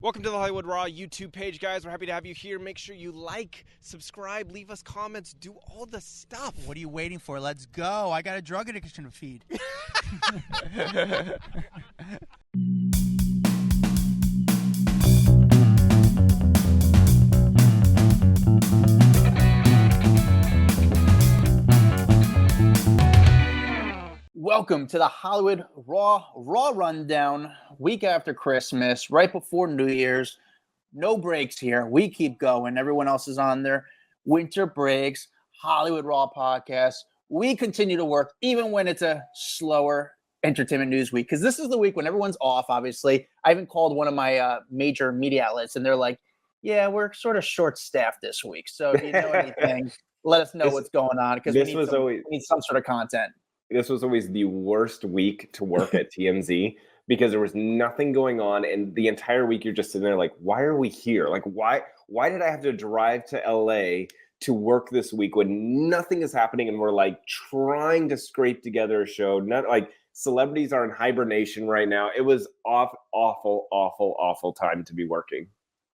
Welcome to the Hollywood Raw YouTube page, guys. We're happy to have you here. Make sure you like, subscribe, leave us comments, do all the stuff. What are you waiting for? Let's go. I got a drug addiction to feed. Welcome to the Hollywood Raw Rundown, week after Christmas, right before New Year's. No breaks here. We keep going. Everyone else is on their winter breaks. Hollywood Raw podcast. We continue to work even when it's a slower entertainment news week, because this is the week when everyone's off, obviously. I even called one of my major media outlets, and they're like, yeah, we're sort of short-staffed this week. So if you know anything, let us know what's going on, because we need some sort of content. This was always the worst week to work at TMZ because there was nothing going on, and the entire week you're just sitting there like, why are we here? Like, why did I have to drive to LA to work this week when nothing is happening and we're like trying to scrape together a show? Not like celebrities are in hibernation right now. It was awful time to be working.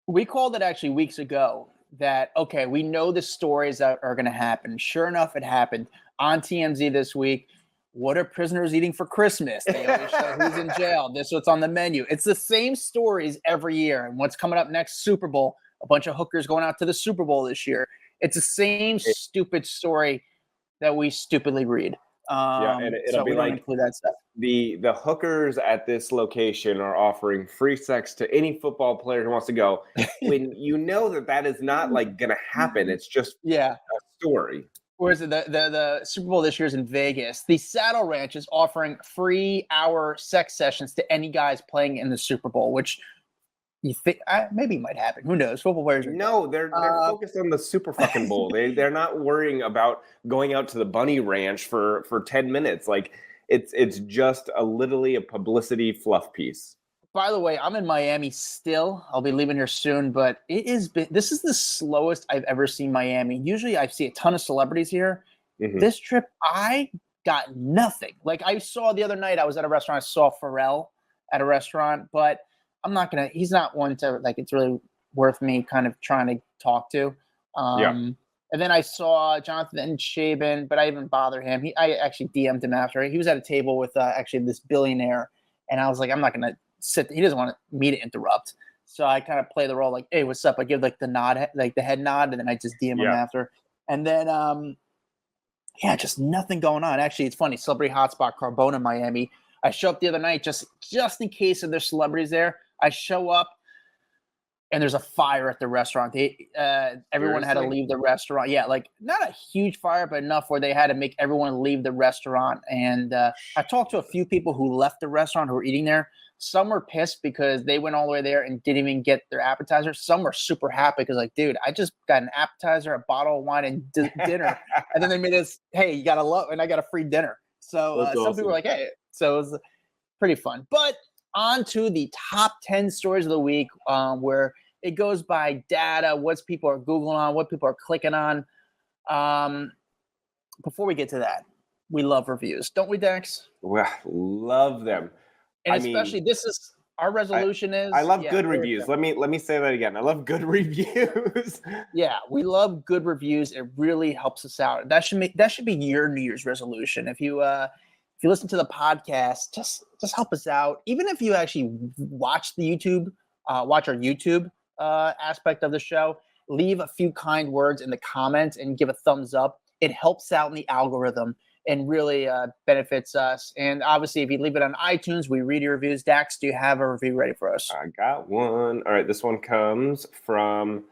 We called it actually weeks ago that, okay, we know the stories that are going to happen. Sure enough, it happened on TMZ this week. What are prisoners eating for Christmas? They always show who's in jail. This is what's on the menu. It's the same stories every year. And what's coming up next, Super Bowl, a bunch of hookers going out to the Super Bowl this year. It's the same stupid story that we stupidly read. And it'll be like that stuff. The hookers at this location are offering free sex to any football player who wants to go. When you know that is not like going to happen. It's just a story. Whereas the Super Bowl this year is in Vegas. The Saddle Ranch is offering free hour sex sessions to any guys playing in the Super Bowl, which you think maybe might happen. Who knows? Football players are they're focused on the Super fucking Bowl. They're not worrying about going out to the Bunny Ranch for 10 minutes. Like it's just literally a publicity fluff piece. By the way, I'm in Miami still. I'll be leaving here soon, but this is the slowest I've ever seen Miami. Usually I see a ton of celebrities here. Mm-hmm. This trip, I got nothing. Like I saw the other night, I was at a restaurant, I saw Pharrell at a restaurant, but he's not one to, like, it's really worth me kind of trying to talk to. And then I saw Jonathan Shaban, but I didn't bother him. I actually DM'd him after. He was at a table with actually this billionaire, and I was like, I'm not going to sit. He doesn't want me to interrupt. So I kind of play the role like, hey, what's up? I give like the nod, like the head nod, and then I just DM him after. And then, just nothing going on. Actually, it's funny. Celebrity hotspot, Carbona, Miami. I show up the other night just in case if there's celebrities there. I show up, and there's a fire at the restaurant. Everyone had to leave the restaurant. Yeah, like not a huge fire, but enough where they had to make everyone leave the restaurant. And I talked to a few people who left the restaurant who were eating there. Some were pissed because they went all the way there and didn't even get their appetizer. Some were super happy because, like, dude, I just got an appetizer, a bottle of wine, and dinner. And then they made us, hey, you got to love, and I got a free dinner. So some people were like, hey. So it was pretty fun. But on to the top 10 stories of the week, where it goes by data, what people are Googling on, what people are clicking on. Before we get to that, we love reviews. Don't we, Dax? Well, love them. And especially this is our resolution is. I love good reviews. Let me say that again. I love good reviews. Yeah, we love good reviews. It really helps us out. That should be your New Year's resolution. If you listen to the podcast, just help us out. Even if you actually watch our YouTube aspect of the show, leave a few kind words in the comments and give a thumbs up. It helps out in the algorithm and really benefits us. And obviously, if you leave it on iTunes, we read your reviews. Dax, do you have a review ready for us? I got one. All right, this one comes from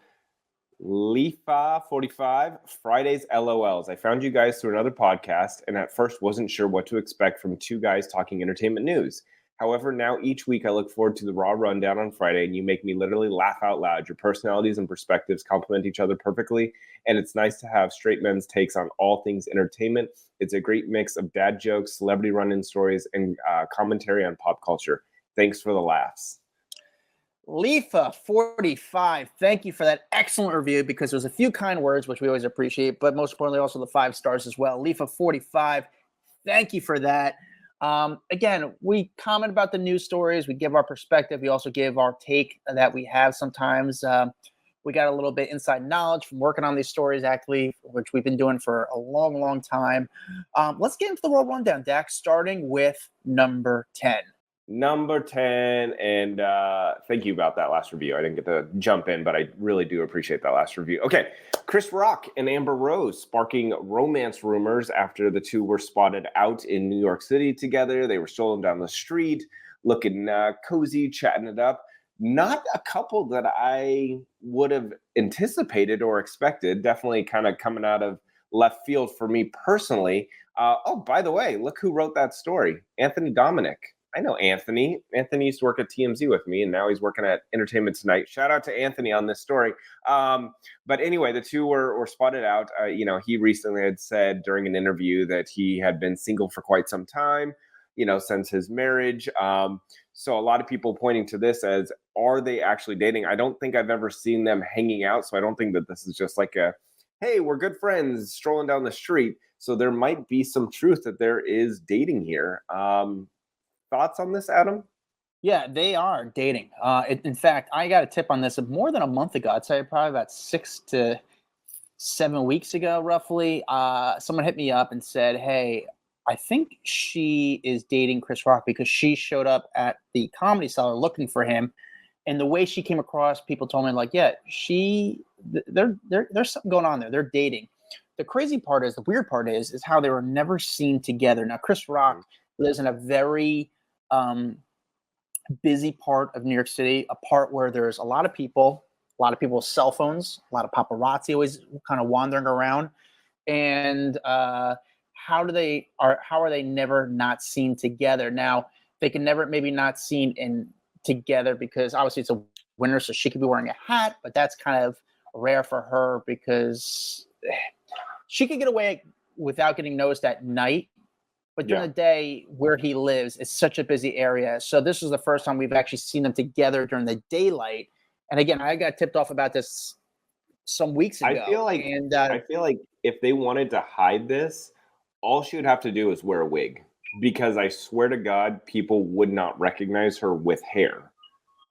Lefa45, Fridays LOLs. I found you guys through another podcast, and at first wasn't sure what to expect from two guys talking entertainment news. However, now each week I look forward to the Raw Rundown on Friday, and you make me literally laugh out loud. Your personalities and perspectives complement each other perfectly, and it's nice to have straight men's takes on all things entertainment. It's a great mix of dad jokes, celebrity run-in stories, and commentary on pop culture. Thanks for the laughs. Lefa45, thank you for that excellent review, because there's a few kind words, which we always appreciate, but most importantly, also the 5 stars as well. Lefa45, thank you for that. Again, we comment about the news stories. We give our perspective. We also give our take that we have sometimes. We got a little bit inside knowledge from working on these stories, actually, which we've been doing for a long, long time. Let's get into the world rundown, Dax, starting with number 10. Number 10, and thank you about that last review. I didn't get to jump in, but I really do appreciate that last review. Okay, Chris Rock and Amber Rose sparking romance rumors after the two were spotted out in New York City together. They were strolling down the street, looking cozy, chatting it up. Not a couple that I would have anticipated or expected. Definitely kind of coming out of left field for me personally. Oh, by the way, look who wrote that story. Anthony Dominic. I know Anthony. Anthony used to work at TMZ with me, and now he's working at Entertainment Tonight. Shout out to Anthony on this story. But anyway, the two were spotted out. He recently had said during an interview that he had been single for quite some time, since his marriage. So a lot of people pointing to this as, are they actually dating? I don't think I've ever seen them hanging out. So I don't think that this is just like a, hey, we're good friends strolling down the street. So there might be some truth that there is dating here. Thoughts on this, Adam? Yeah, they are dating. In fact, I got a tip on this more than a month ago. I'd say probably about 6 to 7 weeks ago, roughly. Someone hit me up and said, hey, I think she is dating Chris Rock because she showed up at the Comedy Cellar looking for him. And the way she came across, people told me, like, yeah, there's something going on there. They're dating. The weird part is how they were never seen together. Now, Chris Rock lives in a very busy part of New York City, a part where there's a lot of people with cell phones, a lot of paparazzi always kind of wandering around. And how are they never not seen together? Now, they can never maybe not seen together because obviously it's a winter, so she could be wearing a hat, but that's kind of rare for her because she could get away without getting noticed at night. But during the day where he lives, it's such a busy area. So this was the first time we've actually seen them together during the daylight. And again, I got tipped off about this some weeks ago. I feel like if they wanted to hide this, all she would have to do is wear a wig. Because I swear to God, people would not recognize her with hair.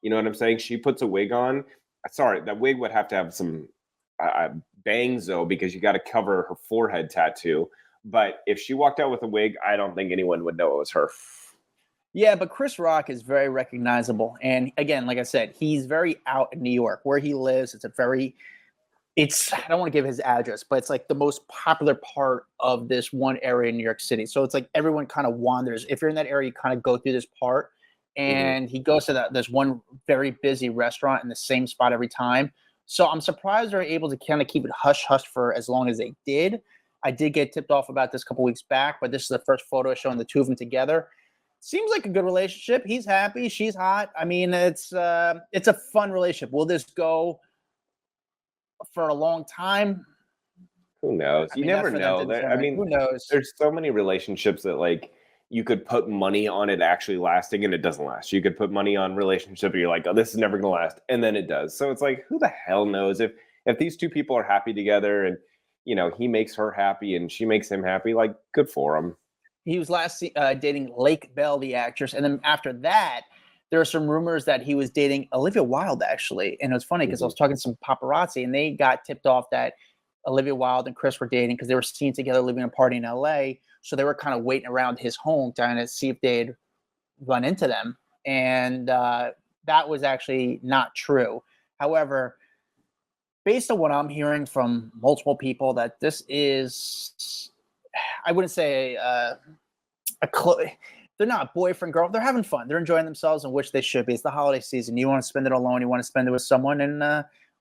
You know what I'm saying? She puts a wig on. Sorry, that wig would have to have some bangs, though, because you got to cover her forehead tattoo. But if she walked out with a wig, I don't think anyone would know it was her. Yeah, but Chris Rock is very recognizable. And again, like I said, he's very out in New York. Where he lives, I don't want to give his address, but it's like the most popular part of this one area in New York City. So it's like everyone kind of wanders. If you're in that area, you kind of go through this part. And he goes to there's one very busy restaurant in the same spot every time. So I'm surprised they're able to kind of keep it hush-hush for as long as they did. I did get tipped off about this a couple weeks back, but this is the first photo showing the two of them together. Seems like a good relationship. He's happy. She's hot. I mean, it's a fun relationship. Will this go for a long time? Who knows? You never know. Who knows? There's so many relationships that like you could put money on it actually lasting and it doesn't last. You could put money on relationship and you're like, oh, this is never going to last. And then it does. So it's like, who the hell knows if these two people are happy together and, he makes her happy and she makes him happy, like good for him. He was last dating Lake Bell, the actress. And then after that, there are some rumors that he was dating Olivia Wilde, actually. And it was funny because I was talking to some paparazzi and they got tipped off that Olivia Wilde and Chris were dating because they were seen together living in a party in LA. So they were kind of waiting around his home trying to see if they'd run into them. And that was actually not true. However, based on what I'm hearing from multiple people, that this is, I wouldn't say they're not boyfriend, girl. They're having fun. They're enjoying themselves, and which they should be. It's the holiday season. You want to spend it alone. You want to spend it with someone, and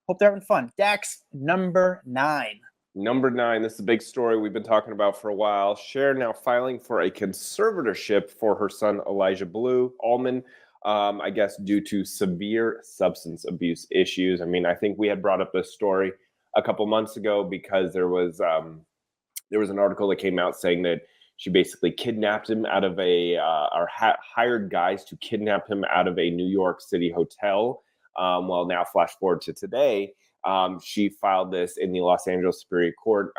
hope they're having fun. Dax, number 9. Number 9, this is a big story we've been talking about for a while. Cher now filing for a conservatorship for her son, Elijah Blue Allman, I guess due to severe substance abuse issues. I mean, I think we had brought up this story a couple months ago because there was an article that came out saying that she basically kidnapped him out of hired guys to kidnap him out of a New York City hotel. Well, now flash forward to today, she filed this in the Los Angeles Superior Court,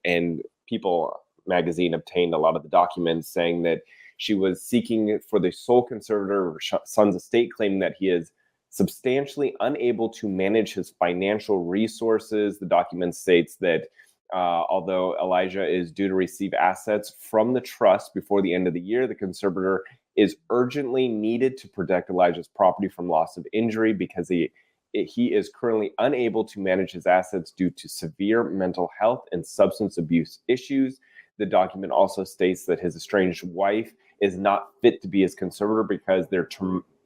and People magazine obtained a lot of the documents saying that She was seeking for the sole conservator of her son's estate, claiming that he is substantially unable to manage his financial resources. The document states that although Elijah is due to receive assets from the trust before the end of the year, the conservator is urgently needed to protect Elijah's property from loss of injury because he is currently unable to manage his assets due to severe mental health and substance abuse issues. The document also states that his estranged wife is not fit to be his conservator because their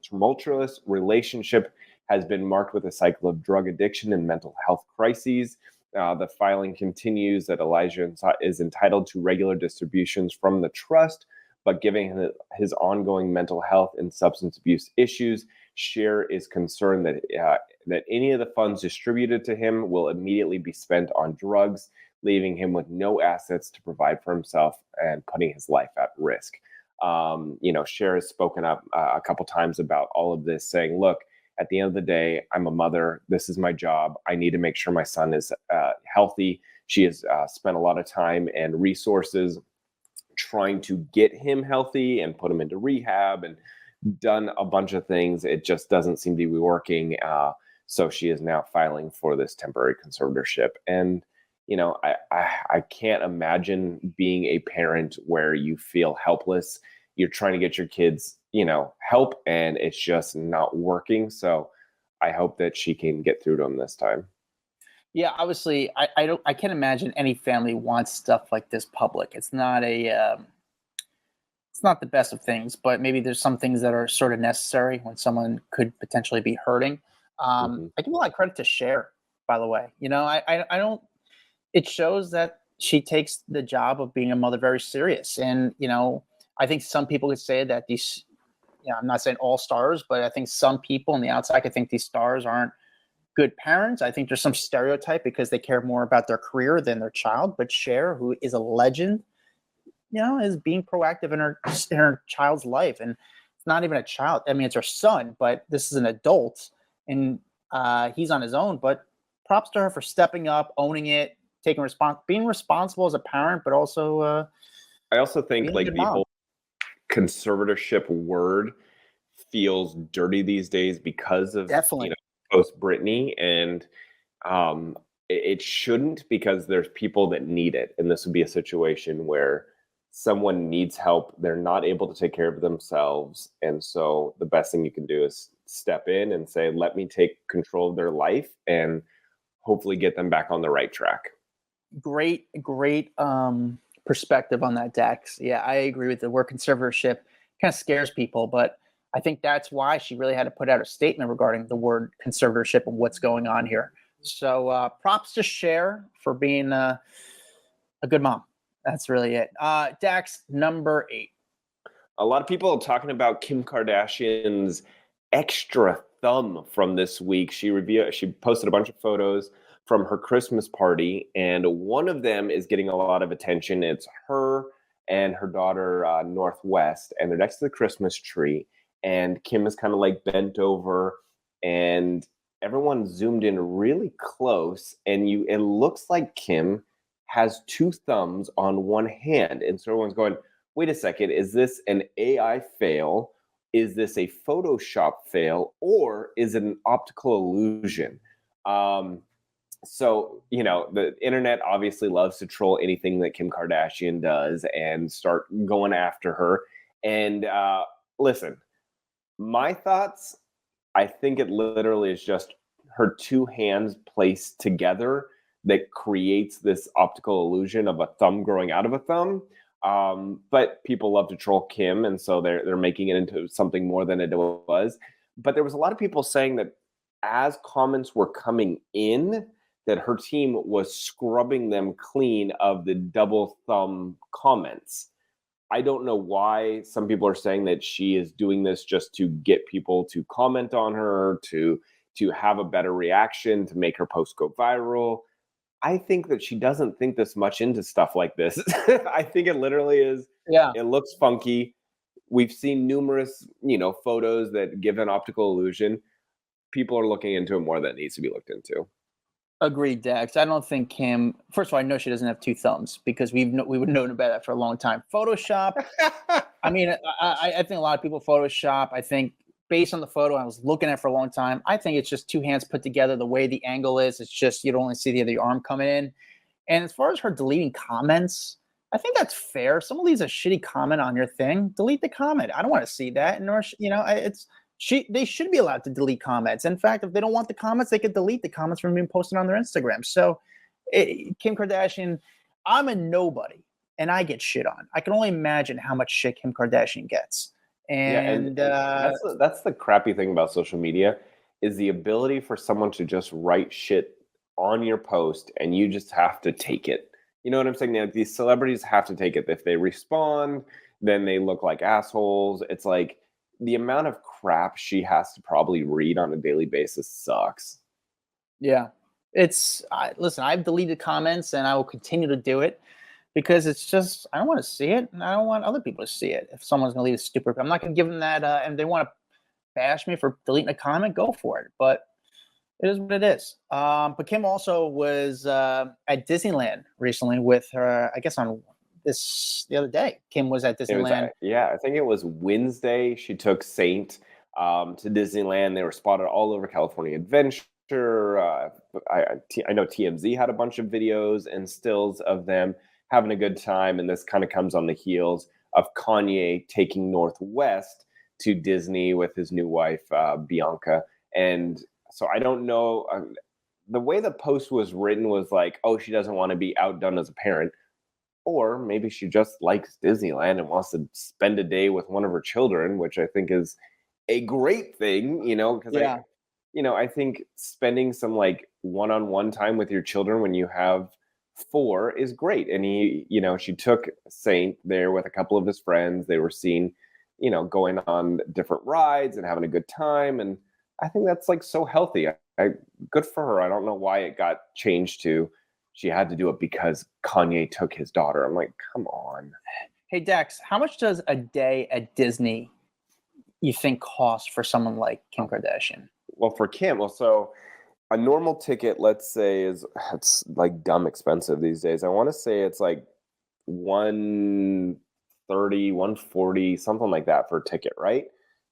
tumultuous relationship has been marked with a cycle of drug addiction and mental health crises. The filing continues that Elijah is entitled to regular distributions from the trust, but given his ongoing mental health and substance abuse issues, Cher is concerned that any of the funds distributed to him will immediately be spent on drugs, leaving him with no assets to provide for himself and putting his life at risk. Cher has spoken up a couple times about all of this, saying, look, at the end of the day, I'm a mother. This is my job. I need to make sure my son is healthy. She has spent a lot of time and resources trying to get him healthy and put him into rehab and done a bunch of things. It just doesn't seem to be working. So she is now filing for this temporary conservatorship. And, I can't imagine being a parent where you feel helpless. You're trying to get your kids, help, and it's just not working. So I hope that she can get through to them this time. Yeah, obviously, I can't imagine any family wants stuff like this public. It's not it's not the best of things, but maybe there's some things that are sort of necessary when someone could potentially be hurting. I give a lot of credit to Cher, by the way. I don't. It shows that she takes the job of being a mother very serious, and I think some people could say that these. I'm not saying all stars, but I think some people on the outside could think these stars aren't good parents. I think there's some stereotype because they care more about their career than their child. But Cher, who is a legend, is being proactive in her child's life. And it's not even a child. I mean, it's her son, but this is an adult and he's on his own. But props to her for stepping up, owning it, being responsible as a parent, but also I also think the whole conservatorship word feels dirty these days because of post Britney, and it shouldn't, because there's people that need it, and this would be a situation where someone needs help, they're not able to take care of themselves, and so the best thing you can do is step in and say, let me take control of their life and hopefully get them back on the right track. Great perspective on that, Dax. Yeah, I agree with the word conservatorship. Kind of scares people, but I think that's why she really had to put out a statement regarding the word conservatorship and what's going on here. So props to Cher for being a good mom. That's really it. Dax, number 8. A lot of people are talking about Kim Kardashian's extra thumb from this week. She posted a bunch of photos from her Christmas party, and one of them is getting a lot of attention. It's her and her daughter, Northwest, and they're next to the Christmas tree, and Kim is kind of like bent over, and everyone zoomed in really close, and it looks like Kim has 2 thumbs on one hand, and so everyone's going, wait a second, is this an AI fail? Is this a Photoshop fail? Or is it an optical illusion? So, the internet obviously loves to troll anything that Kim Kardashian does and start going after her. And listen, my thoughts, I think it literally is just her 2 hands placed together that creates this optical illusion of a thumb growing out of a thumb. But people love to troll Kim, and so they're making it into something more than it was. But there was a lot of people saying that as comments were coming in, that her team was scrubbing them clean of the double thumb comments. I don't know why some people are saying that she is doing this just to get people to comment on her, to have a better reaction, to make her post go viral. I think that she doesn't think this much into stuff like this. I think it literally is. Yeah. It looks funky. We've seen numerous, photos that give an optical illusion. People are looking into it more than it needs to be looked into. Agreed, Dax. I don't think Kim. First of all, I know she doesn't have 2 thumbs because we would have known about that for a long time. Photoshop. I mean, I think a lot of people Photoshop. I think based on the photo I was looking at for a long time, I think it's just two hands put together. The way the angle is, it's just you don't only see the other arm coming in. And as far as her deleting comments, I think that's fair. If someone leaves a shitty comment on your thing, delete the comment. I don't want to see that. Nor, they should be allowed to delete comments. In fact, if they don't want the comments, they could delete the comments from being posted on their Instagram. So, Kim Kardashian, I'm a nobody, and I get shit on. I can only imagine how much shit Kim Kardashian gets. And that's the crappy thing about social media is the ability for someone to just write shit on your post, and you just have to take it. You know what I'm saying? Like, these celebrities have to take it. If they respond, then they look like assholes. It's like the amount of crap she has to probably read on a daily basis sucks. Yeah. Listen, I've deleted comments and I will continue to do it because it's just, I don't want to see it and I don't want other people to see it. If someone's going to leave a stupid, I'm not going to give them that. And they want to bash me for deleting a comment, go for it. But it is what it is. But Kim also was at Disneyland recently with her, I guess the other day. Kim was at Disneyland. I think it was Wednesday. She took Saint to Disneyland. They were spotted all over California Adventure. I know TMZ had a bunch of videos and stills of them having a good time. And this kind of comes on the heels of Kanye taking Northwest to Disney with his new wife, Bianca. And so I don't know. The way the post was written was like, oh, she doesn't want to be outdone as a parent. Or maybe she just likes Disneyland and wants to spend a day with one of her children, which I think is a great thing, because I think spending some like one-on-one time with your children when you have 4 is great. And she took Saint there with a couple of his friends. They were seen, going on different rides and having a good time. And I think that's like so healthy. Good for her. I don't know why it got changed to she had to do it because Kanye took his daughter. I'm like, come on. Hey, Dax, how much does a day at Disney you think cost for someone like Kim Kardashian? Well, for Kim, so a normal ticket, let's say, it's like dumb expensive these days. I want to say it's like $130, $140, something like that for a ticket, right?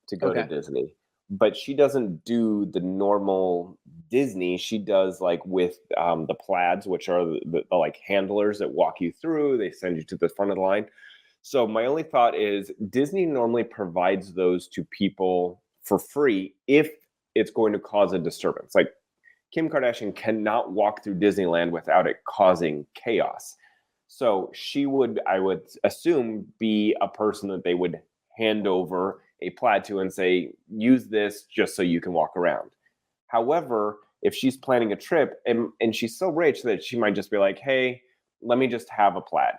To go to Disney. But she doesn't do the normal Disney. She does like with the plaids, which are the like handlers that walk you through. They send you to the front of the line. So my only thought is Disney normally provides those to people for free if it's going to cause a disturbance. Like Kim Kardashian cannot walk through Disneyland without it causing chaos. So she would, I would assume, be a person that they would hand over a plaid to and say, use this just so you can walk around. However, if she's planning a trip and she's so rich that she might just be like, hey, let me just have a plaid.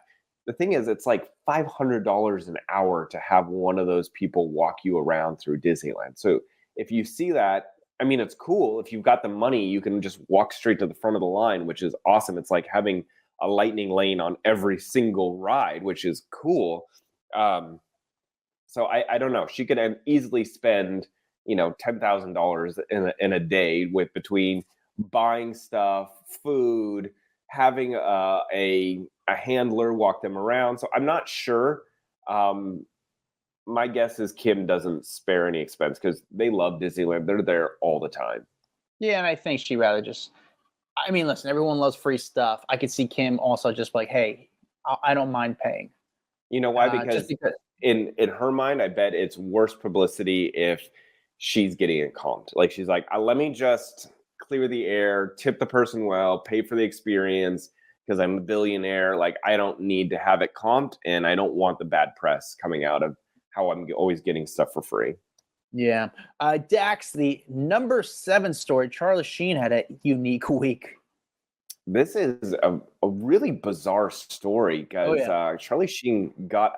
The thing is, it's like $500 an hour to have one of those people walk you around through Disneyland. So if you see that, I mean, it's cool. If you've got the money, you can just walk straight to the front of the line, which is awesome. It's like having a lightning lane on every single ride, which is cool. So I don't know. She could easily spend, $10,000 in a day with between buying stuff, food, having a handler walk them around. So I'm not sure. My guess is Kim doesn't spare any expense because they love Disneyland. They're there all the time. Yeah, and I think she'd rather listen, everyone loves free stuff. I could see Kim also just like, hey, I don't mind paying. You know why? Because in her mind, I bet it's worse publicity if she's getting it comped. Like she's like, let me just clear the air, tip the person well, pay for the experience because I'm a billionaire. Like I don't need to have it comped, and I don't want the bad press coming out of how I'm always getting stuff for free. Yeah. Dax, the number 7 story, Charlie Sheen had a unique week. This is a really bizarre story because Charlie Sheen got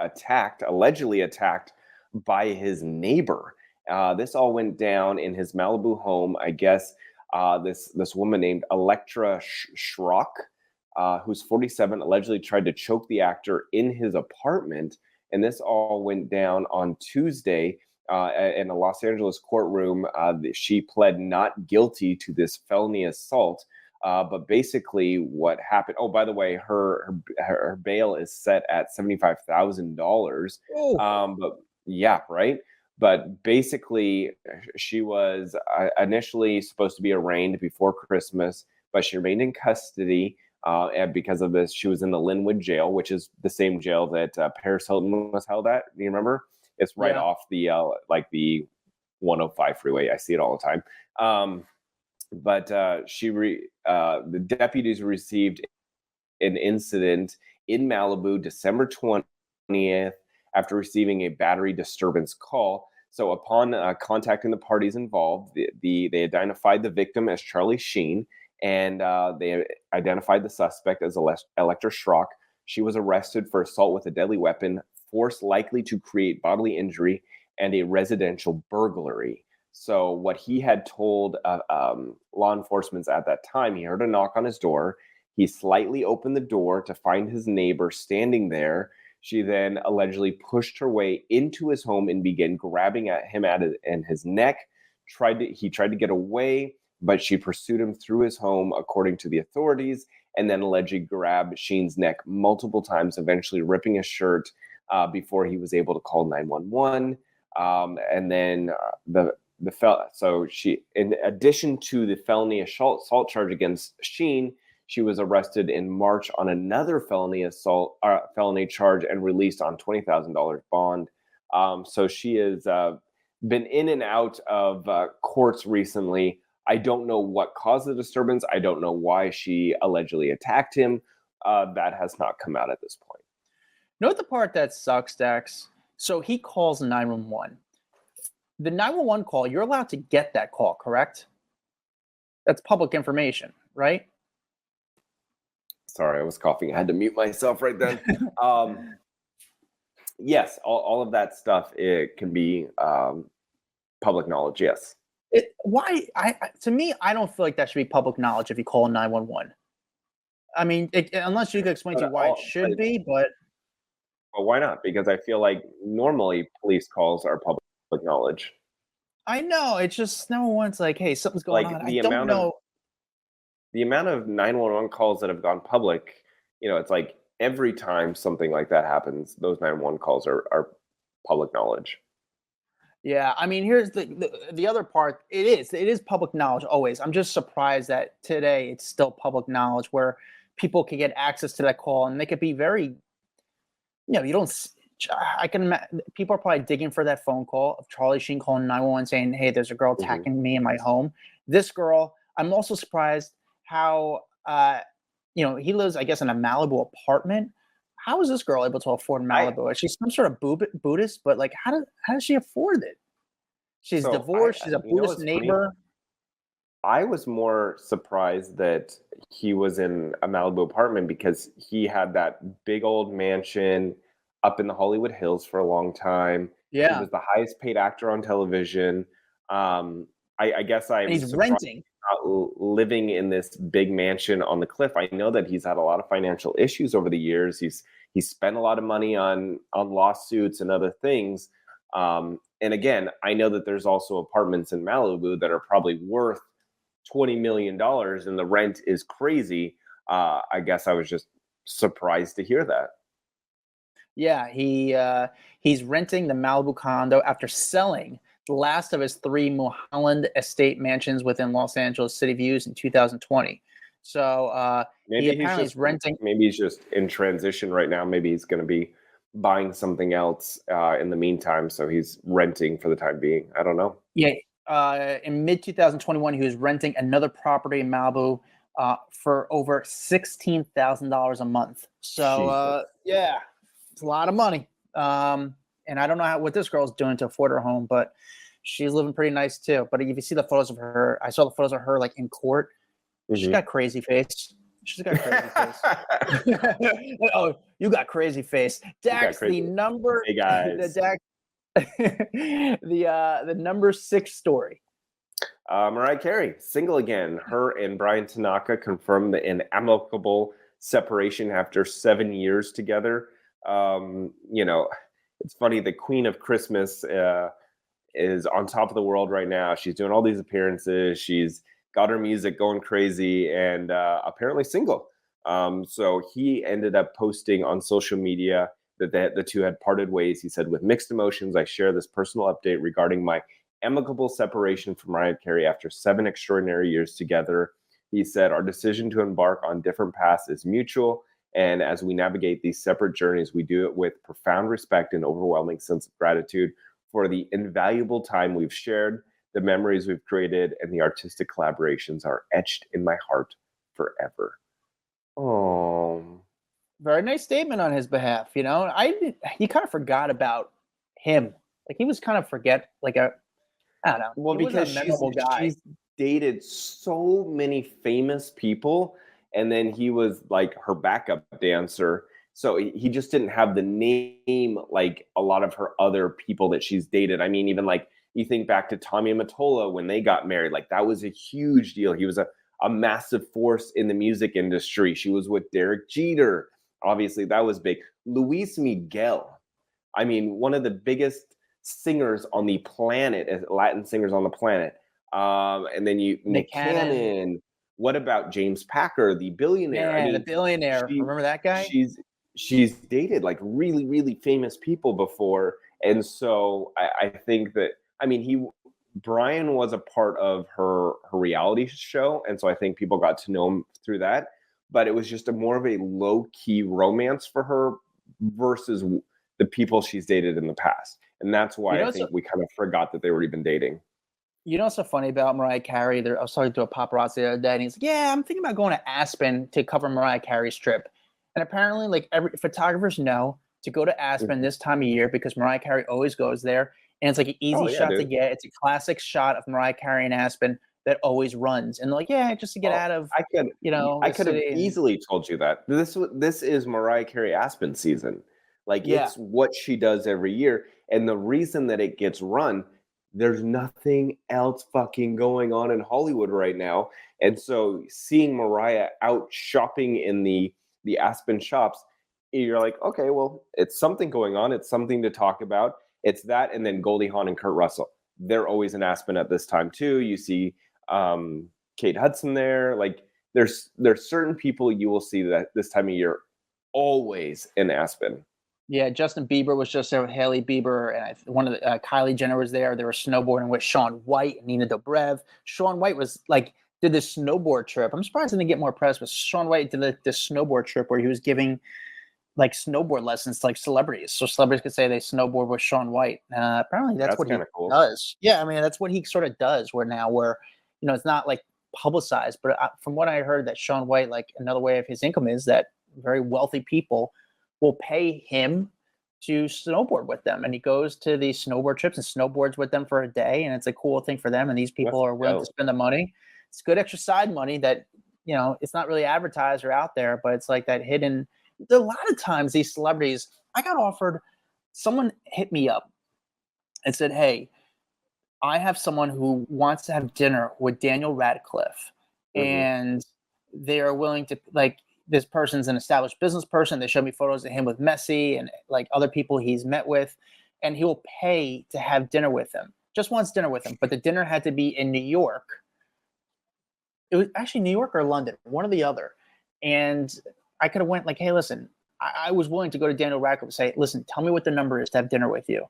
allegedly attacked by his neighbor. This all went down in his Malibu home. I guess this woman named Electra Schrock, who's 47, allegedly tried to choke the actor in his apartment. And this all went down on Tuesday in a Los Angeles courtroom. She pled not guilty to this felony assault. But basically, what happened? Oh, by the way, her bail is set at $75,000. But yeah, right. But basically, she was initially supposed to be arraigned before Christmas, but she remained in custody. And because of this, she was in the Linwood jail, which is the same jail that Paris Hilton was held at. Do you remember? It's right off the the 105 freeway. I see it all the time. But the deputies received an incident in Malibu, December 20th, after receiving a battery disturbance call. So upon contacting the parties involved, they identified the victim as Charlie Sheen, and they identified the suspect as Electra Schrock. She was arrested for assault with a deadly weapon, force likely to create bodily injury, and a residential burglary. So what he had told law enforcement at that time, he heard a knock on his door. He slightly opened the door to find his neighbor standing there. She then allegedly pushed her way into his home and began grabbing at him and his neck. He tried to get away, but she pursued him through his home, according to the authorities, and then allegedly grabbed Sheen's neck multiple times, eventually ripping his shirt before he was able to call 911. And then so she, in addition to the felony assault charge against Sheen, she was arrested in March on another felony charge and released on $20,000 bond. So she has been in and out of courts recently. I don't know what caused the disturbance. I don't know why she allegedly attacked him. That has not come out at this point. You know what the part that sucks, Dax? So he calls 911. The 911 call, you're allowed to get that call, correct? That's public information, right? Sorry, I was coughing. I had to mute myself right then. Yes, all of that stuff, it can be public knowledge, yes. To me, I don't feel like that should be public knowledge if you call 911. I mean, unless you can explain to me why it should be, but... Well, why not? Because I feel like normally police calls are public knowledge. I know. It's just no one's like, hey, something's going on. I don't know. The amount of 911 calls that have gone public, it's like every time something like that happens, those 911 calls are public knowledge. Yeah, I mean, here's the other part. It is public knowledge always. I'm just surprised that today it's still public knowledge where people can get access to that call, and they could be very, you don't. I can imagine people are probably digging for that phone call of Charlie Sheen calling 911 saying, "Hey, there's a girl attacking me in my home." This girl, I'm also surprised how he lives, I guess, in a Malibu apartment. How is this girl able to afford Malibu? She's some sort of Buddhist, but like, how does she afford it? She's divorced. She's a Buddhist neighbor. Funny? I was more surprised that he was in a Malibu apartment because he had that big old mansion up in the Hollywood Hills for a long time. Yeah, he was the highest paid actor on television. I guess he's renting. Living in this big mansion on the cliff. I know that he's had a lot of financial issues over the years. He's spent a lot of money on lawsuits and other things. And again, I know that there's also apartments in Malibu that are probably worth $20 million and the rent is crazy. I guess I was just surprised to hear that. Yeah, he's renting the Malibu condo after selling the last of his 3 Mulholland estate mansions within Los Angeles City Views in 2020. So maybe he's renting. Maybe he's just in transition right now. Maybe he's going to be buying something else in the meantime. So he's renting for the time being. I don't know. Yeah. In mid 2021, he was renting another property in Malibu for over $16,000 a month. So yeah, it's a lot of money. And I don't know what this girl's doing to afford her home, but she's living pretty nice too. But if you see the photos of her, I saw the photos of her like in court. She's got crazy face. She's got crazy face. Oh, you got crazy face. Dax, the number. Hey guys. The number 6 story. Mariah Carey, single again. Her and Brian Tanaka confirmed an amicable separation after 7 years together. It's funny, the Queen of Christmas is on top of the world right now. She's doing all these appearances. She's got her music going crazy, and apparently single. So he ended up posting on social media that the two had parted ways. He said, "With mixed emotions, I share this personal update regarding my amicable separation from Mariah Carey after 7 extraordinary years together." He said, "Our decision to embark on different paths is mutual. And as we navigate these separate journeys, we do it with profound respect and overwhelming sense of gratitude for the invaluable time we've shared, the memories we've created, and the artistic collaborations are etched in my heart forever." Oh, Very nice statement on his behalf. You kind of forgot about him. Like he was kind of I don't know. well, He wasn't because a memorable guy. she's dated so many famous people, and then he was like her backup dancer. So he just didn't have the name like a lot of her other people that she's dated. I mean, even like you think back to Tommy and Mottola when they got married, like that was a huge deal. He was a massive force in the music industry. She was with Derek Jeter. Obviously, that was big. Luis Miguel, I mean, one of the biggest singers on the planet, Latin singers on the planet. And then Nick Cannon. What about James Packer, the billionaire? Yeah, the billionaire. Remember that guy? She's dated like really, really famous people before. And so I think that, I mean, Brian was a part of her reality show. And so I think people got to know him through that. But it was just more of a low-key romance for her versus the people she's dated in the past. And that's why I think we kind of forgot that they were even dating. You know what's so funny about Mariah Carey? I was talking to a paparazzi the other day, and he's like, "Yeah, I'm thinking about going to Aspen to cover Mariah Carey's trip." And apparently, like every photographers know to go to Aspen this time of year because Mariah Carey always goes there, and it's like an easy shot to get. It's a classic shot of Mariah Carey in Aspen that always runs. And like, yeah, just to get out of, I could have easily told you that this is Mariah Carey Aspen season. Like it's what she does every year. And the reason that it gets run, there's nothing else fucking going on in Hollywood right now. And so seeing Mariah out shopping in the Aspen shops, you're like, okay, well, it's something going on. It's something to talk about. It's that. And then Goldie Hawn and Kurt Russell, they're always in Aspen at this time too. You see Kate Hudson there. Like there's certain people you will see that this time of year always in Aspen. Yeah, Justin Bieber was just there with Hailey Bieber, and one of the Kylie Jenner was there. They were snowboarding with Shaun White and Nina Dobrev. Shaun White did this snowboard trip. I'm surprised he didn't get more press, but Shaun White did this snowboard trip where he was giving like snowboard lessons to like celebrities, so celebrities could say they snowboard with Shaun White. Apparently, that's what he does. Yeah, I mean, that's what he sort of does. Where it's not like publicized, but from what I heard, that Shaun White, like another way of his income is that very wealthy people will pay him to snowboard with them. And he goes to these snowboard trips and snowboards with them for a day. And it's a cool thing for them. And these people are willing to spend the money. It's good extra side money that, it's not really advertised or out there, but it's like that hidden. A lot of times these celebrities, I got offered, someone hit me up and said, "Hey, I have someone who wants to have dinner with Daniel Radcliffe." And they are willing to this person's an established business person. They showed me photos of him with Messi and like other people he's met with, and he will pay to have dinner with him. Just wants dinner with him, but the dinner had to be in New York. It was actually New York or London, one or the other. And I could have went like, "Hey, listen," I was willing to go to Daniel Radcliffe and say, "Listen, tell me what the number is to have dinner with you."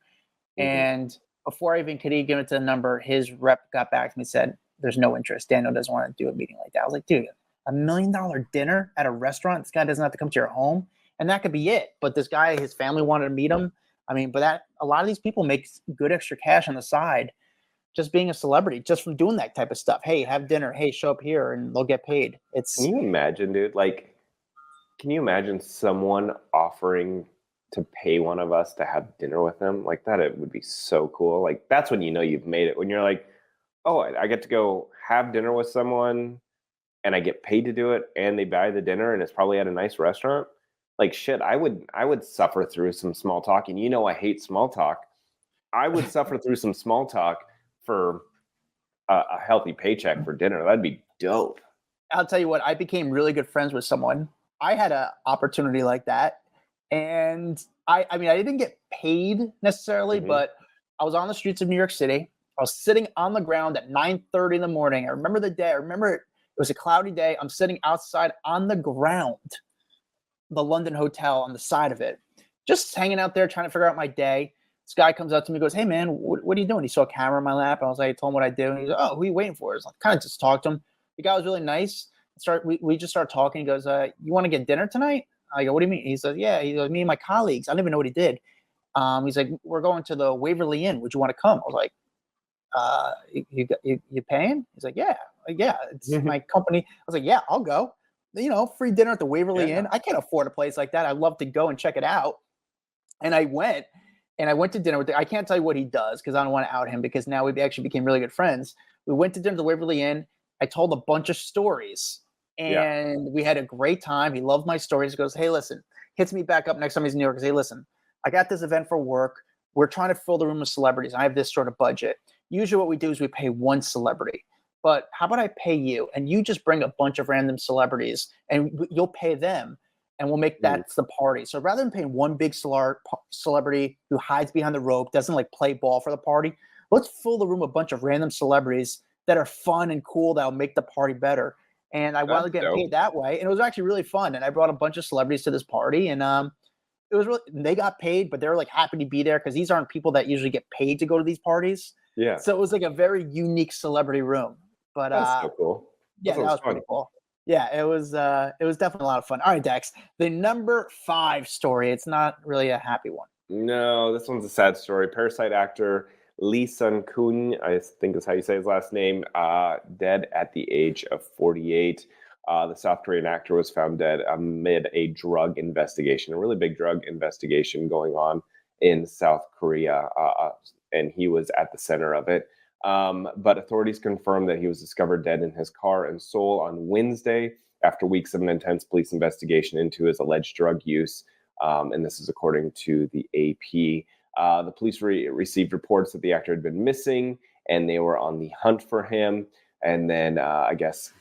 And before I even could give it to the number, his rep got back to me and said, "There's no interest. Daniel doesn't want to do a meeting like that." I was like, dude, $1 million dinner at a restaurant. This guy doesn't have to come to your home, and that could be it. But this guy, his family wanted to meet him. I mean, but a lot of these people make good extra cash on the side, just being a celebrity, just from doing that type of stuff. Hey, have dinner. Hey, show up here, and they'll get paid. Can you imagine, dude? Like, can you imagine someone offering to pay one of us to have dinner with them? Like that, it would be so cool. Like that's when you know you've made it. When you're like, oh, I get to go have dinner with someone, and I get paid to do it, and they buy the dinner, and it's probably at a nice restaurant. Like shit, I would suffer through some small talk, and I hate small talk. I would suffer through some small talk for a healthy paycheck for dinner. That'd be dope. I'll tell you what, I became really good friends with someone. I had an opportunity like that, and I mean, I didn't get paid necessarily, but I was on the streets of New York City, I was sitting on the ground at 9:30 in the morning. I remember the day. I remember it was a cloudy day. I'm sitting outside on the ground, the London hotel on the side of it, just hanging out there trying to figure out my day. This guy comes up to me and goes, "Hey, man, what are you doing?" He saw a camera in my lap. I was like, I told him what I do. And he goes, "Oh, who are you waiting for?" I was like, kind of just talked to him. The guy was really nice. We just started talking. He goes, "You want to get dinner tonight?" I go, "What do you mean?" He says, "Yeah." He goes, "Me and my colleagues." I don't even know what he did. He's like, "We're going to the Waverly Inn. Would you want to come?" I was like, you paying?" He's like, "Yeah." Like, "Yeah, it's my company." I was like, "Yeah, I'll go." Free dinner at the Waverly Inn. I can't afford a place like that. I'd love to go and check it out. And I went to dinner with I can't tell you what he does because I don't want to out him because now we actually became really good friends. We went to dinner at the Waverly Inn. I told a bunch of stories and we had a great time. He loved my stories. He goes, "Hey, listen," hits me back up next time he's in New York. He says, "Hey, listen, I got this event for work. We're trying to fill the room with celebrities. I have this sort of budget. Usually what we do is we pay one celebrity. But how about I pay you and you just bring a bunch of random celebrities and you'll pay them and we'll make that the party." So rather than paying one big celebrity who hides behind the rope, doesn't like play ball for the party, let's fill the room with a bunch of random celebrities that are fun and cool that'll make the party better. And I wound up getting paid that way. And it was actually really fun. And I brought a bunch of celebrities to this party and it was really, they got paid, but they were like happy to be there because these aren't people that usually get paid to go to these parties. Yeah. So it was like a very unique celebrity room. But that's so cool. Yeah, that was pretty cool. Yeah, it was definitely a lot of fun. All right, Dax, the number 5 story. It's not really a happy one. No, this one's a sad story. Parasite actor Lee Sun Kyun, I think is how you say his last name, dead at the age of 48. The South Korean actor was found dead amid a drug investigation, a really big drug investigation going on in South Korea, and he was at the center of it. But authorities confirmed that he was discovered dead in his car in Seoul on Wednesday after weeks of an intense police investigation into his alleged drug use. And this is according to the AP. The police received reports that the actor had been missing and they were on the hunt for him. And then I guess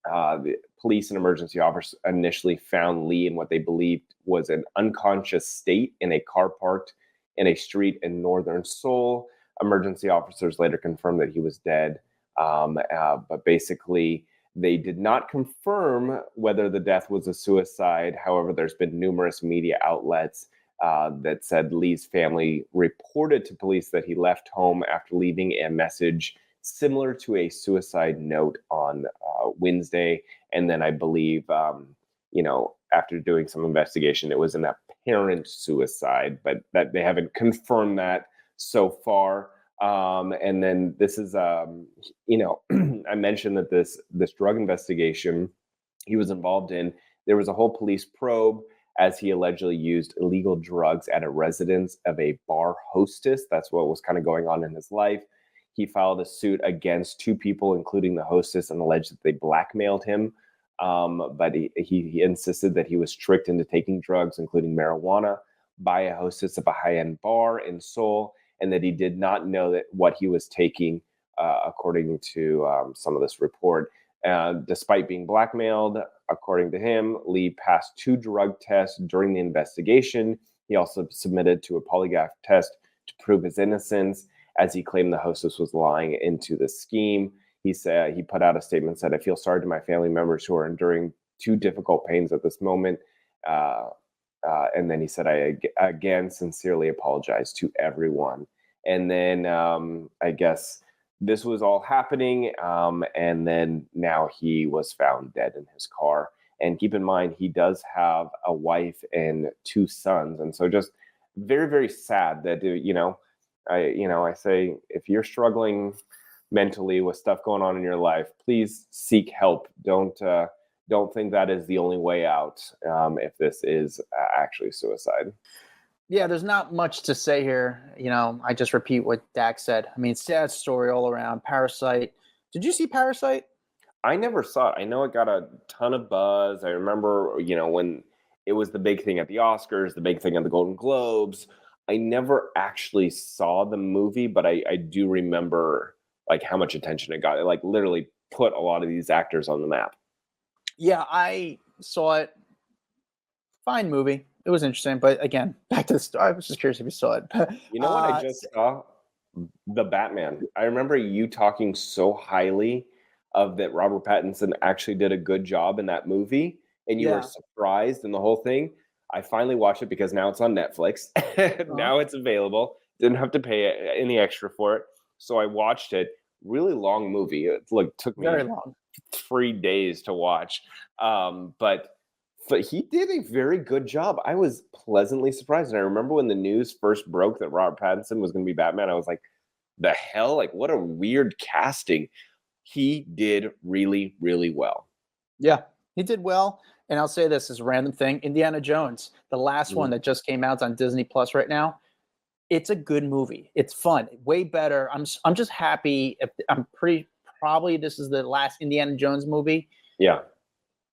the police and emergency officers initially found Lee in what they believed was an unconscious state in a car parked in a street in northern Seoul. Emergency officers later confirmed that he was dead. But basically, they did not confirm whether the death was a suicide. However, there's been numerous media outlets that said Lee's family reported to police that he left home after leaving a message similar to a suicide note on Wednesday. And then I believe, after doing some investigation, it was an apparent suicide, but that they haven't confirmed that so far. And then this is, I mentioned that this drug investigation he was involved in, there was a whole police probe as he allegedly used illegal drugs at a residence of a bar hostess. That's what was kind of going on in his life. He filed a suit against 2 people, including the hostess, and alleged that they blackmailed him. But he insisted that he was tricked into taking drugs, including marijuana, by a hostess of a high-end bar in Seoul, and that he did not know that what he was taking, according to some of this report. Despite being blackmailed, according to him, Lee passed 2 drug tests during the investigation. He also submitted to a polygraph test to prove his innocence, as he claimed the hostess was lying into the scheme. He said he put out a statement, said, "I feel sorry to my family members who are enduring 2 difficult pains at this moment." And then he said, "I again sincerely apologize to everyone." And then I guess this was all happening. And then now he was found dead in his car. And keep in mind, he does have a wife and 2 sons. And so just very, very sad that, I say, if you're struggling mentally with stuff going on in your life, please seek help. Don't think that is the only way out if this is actually suicide. Yeah, there's not much to say here. I just repeat what Dax said. I mean, sad story all around. Parasite. Did you see Parasite? I never saw it. I know it got a ton of buzz. I remember, when it was the big thing at the Oscars, the big thing at the Golden Globes. I never actually saw the movie, but I do remember like how much attention it got. It like literally put a lot of these actors on the map. Yeah, I saw it. Fine movie. It was interesting, but again, back to the story. I was just curious if you saw it. You know what I just saw? the Batman. I remember you talking so highly of that Robert Pattinson actually did a good job in that movie, and you were surprised in the whole thing. I finally watched it because now it's on Netflix. Now it's available. Didn't have to pay any extra for it. So I watched it. Really long movie. It took me Very long. 3 days to watch. But he did a very good job. I was pleasantly surprised. And I remember when the news first broke that Robert Pattinson was going to be Batman, I was like, the hell? Like, what a weird casting. He did really, really well. Yeah, he did well. And I'll say this as a random thing. Indiana Jones, the last one that just came out on Disney Plus right now. It's a good movie. It's fun. Way better. I'm just happy. Probably this is the last Indiana Jones movie. Yeah.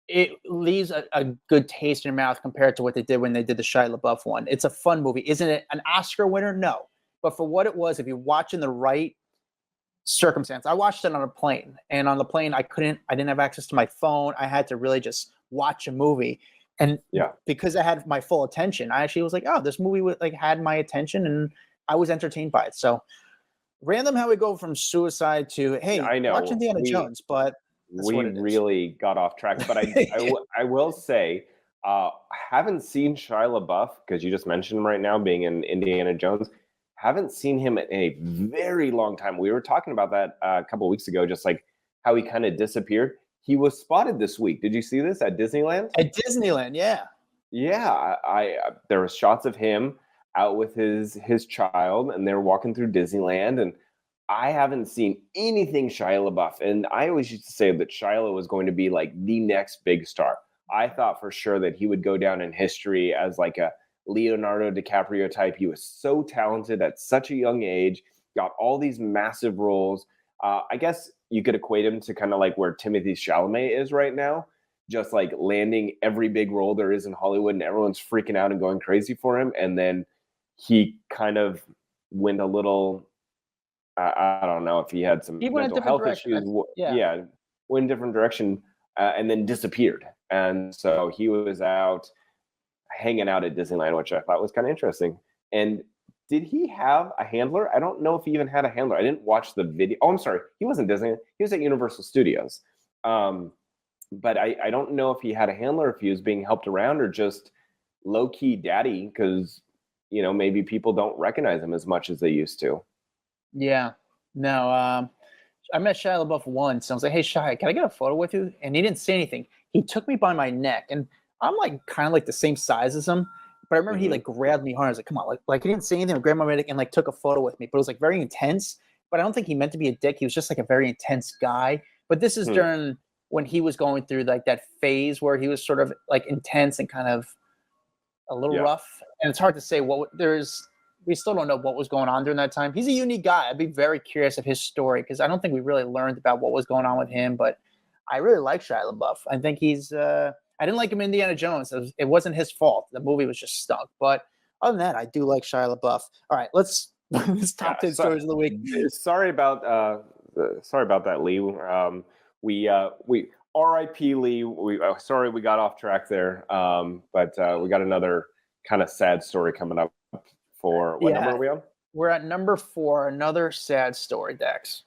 It leaves a good taste in your mouth compared to what they did when they did the Shia LaBeouf one. It's a fun movie. Isn't it an Oscar winner? No. But for what it was, if you watch in the right circumstance, I watched it on a plane. And on the plane, I didn't have access to my phone. I had to really just watch a movie. And because I had my full attention, I actually was like, oh, this movie had my attention and I was entertained by it. So random how we go from suicide to, hey, I know. watch Indiana Jones, but we really got off track. But I will say, haven't seen Shia LaBeouf, because you just mentioned him right now being in Indiana Jones. Haven't seen him in a very long time. We were talking about that a couple of weeks ago, just like how he kind of disappeared. He was spotted this week. Did you see this at Disneyland? At Disneyland, yeah. Yeah, there was shots of him out with his child, and they're walking through Disneyland, and I haven't seen anything Shia LaBeouf. And I always used to say that Shia was going to be like the next big star. I thought for sure that he would go down in history as like a Leonardo DiCaprio type. He was so talented at such a young age, got all these massive roles. I guess you could equate him to kind of like where Timothée Chalamet is right now, just like landing every big role there is in Hollywood, and everyone's freaking out and going crazy for him. And then he kind of went a little, I don't know if he had some mental health issues. Yeah, went a different direction and then disappeared. And so he was out hanging out at Disneyland, which I thought was kind of interesting. And did he have a handler? I don't know if he even had a handler. I didn't watch the video. Oh, I'm sorry. He wasn't Disney. He was at Universal Studios. But I don't know if he had a handler, if he was being helped around, or just low-key daddy, because, you know, maybe people don't recognize him as much as they used to. Yeah. No, I met Shia LaBeouf once. And I was like, hey, Shia, can I get a photo with you? And he didn't say anything. He took me by my neck. And I'm like kind of like the same size as him. But I remember he like grabbed me hard. I was like, come on. Like he didn't say anything. Or grabbed my neck and like took a photo with me. But it was like very intense. But I don't think he meant to be a dick. He was just like a very intense guy. But this is during when he was going through like that phase where he was sort of like intense and kind of a little rough. And it's hard to say we still don't know what was going on during that time. He's a unique guy. I'd be very curious of his story because I don't think we really learned about what was going on with him. But I really like Shia LaBeouf. I think he's I didn't like him in Indiana Jones. It wasn't his fault. The movie was just stunk. But other than that, I do like Shia LaBeouf. All right, let's top 10 stories of the week. Sorry about that, Lee. We R.I.P. Lee. Sorry we got off track there. But we got another kind of sad story coming up. For what number are we on? We're at number 4. Another sad story, Dax.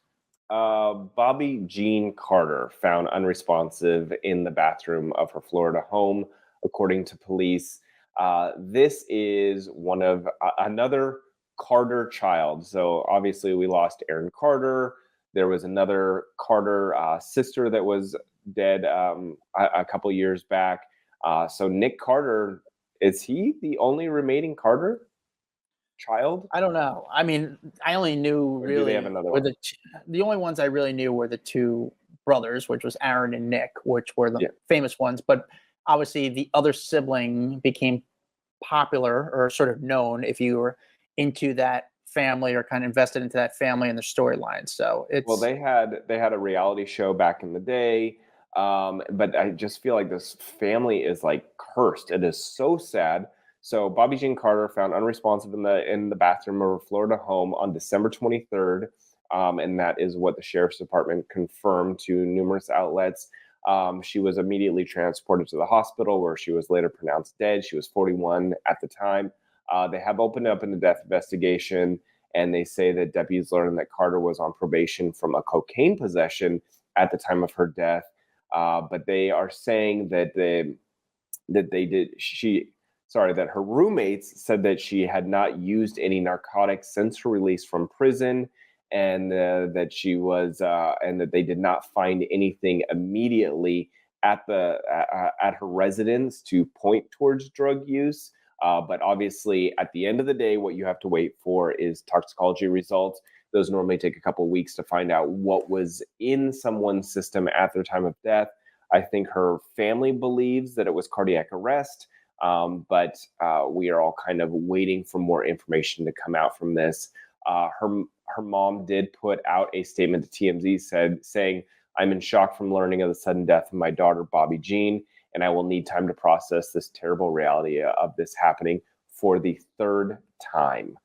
Bobbie Jean Carter found unresponsive in the bathroom of her Florida home, according to police. This is one of another Carter child. So obviously we lost Aaron Carter. There was another Carter sister that was dead a couple years back. So Nick Carter, is he the only remaining Carter child? I don't know. I mean, I only knew really they have another one? The only ones I really knew were the two brothers, which was Aaron and Nick, which were the famous ones. But obviously the other sibling became popular or sort of known if you were into that family or kind of invested into that family and their storyline. So they had a reality show back in the day. But I just feel like this family is like cursed. It is so sad. So Bobbie Jean Carter found unresponsive in the bathroom of her Florida home on December 23rd. And that is what the sheriff's department confirmed to numerous outlets. She was immediately transported to the hospital where she was later pronounced dead. She was 41 at the time. They have opened up in a death investigation. And they say that deputies learned that Carter was on probation from a cocaine possession at the time of her death. But they are saying that that her roommates said that she had not used any narcotics since her release from prison, and that she was, and that they did not find anything immediately at her residence to point towards drug use. But obviously, at the end of the day, what you have to wait for is toxicology results. Those normally take a couple of weeks to find out what was in someone's system at their time of death. I think her family believes that it was cardiac arrest, but we are all kind of waiting for more information to come out from this. Her mom did put out a statement to TMZ saying, "I'm in shock from learning of the sudden death of my daughter, Bobbie Jean, and I will need time to process this terrible reality of this happening for the third time."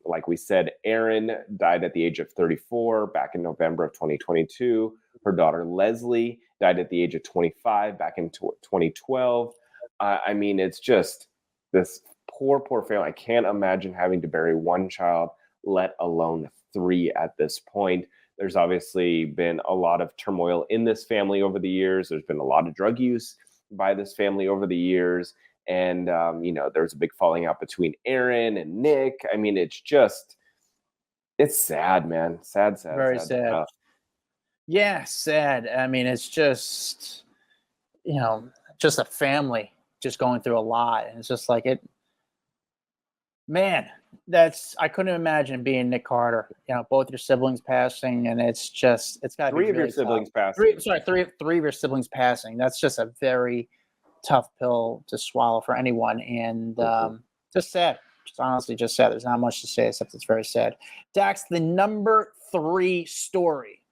Like we said, Erin died at the age of 34 back in November of 2022. Her daughter, Leslie, died at the age of 25 back in 2012. I mean, it's just this poor family. I can't imagine having to bury one child, let alone three at this point. There's obviously been a lot of turmoil in this family over the years. There's been a lot of drug use by this family over the years. And, there's a big falling out between Erin and Nick. I mean, it's sad, man. Sad. Very sad. Stuff. Yeah, sad. I mean, it's just, just a family just going through a lot. And it's just like I couldn't imagine being Nick Carter, both your siblings passing, and it's got to be three of really your siblings tough. passing. Three of your siblings passing. That's just a very tough pill to swallow for anyone. And just sad. Just honestly just sad. There's not much to say except it's very sad. Dax, the number 3 story.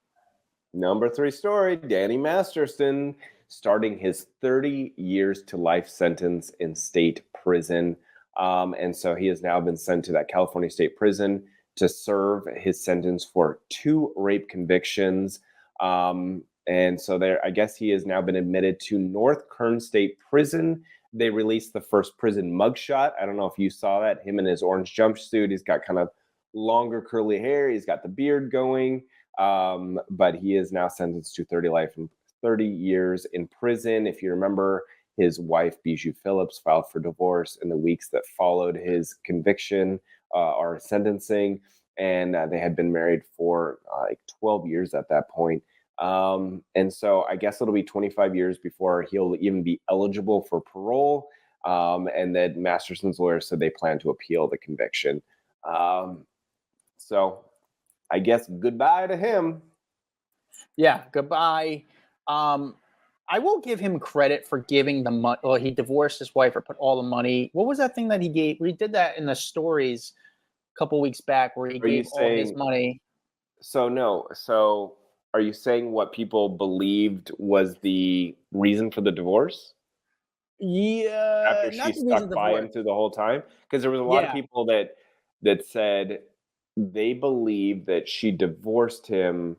Number 3 story, Danny Masterson starting his 30 years to life sentence in state prison. And so he has now been sent to that California state prison to serve his sentence for 2 rape convictions. And so I guess he has now been admitted to North Kern State Prison. They released the first prison mugshot. I don't know if you saw that. Him in his orange jumpsuit. He's got kind of longer curly hair. He's got the beard going. But he is now sentenced to 30 years in prison. If you remember, his wife, Bijou Phillips, filed for divorce in the weeks that followed his conviction or sentencing. And they had been married for 12 years at that point. And so I guess it'll be 25 years before he'll even be eligible for parole. And then Masterson's lawyers said they plan to appeal the conviction. So I guess goodbye to him. Yeah, goodbye. I will give him credit for giving the money. Well, he divorced his wife or put all the money. What was that thing that he gave? We did that in the stories a couple weeks back where he gave all his money. So are you saying what people believed was the reason for the divorce? Yeah. After she stuck by him through the whole time? Because there was a lot of people that said they believe that she divorced him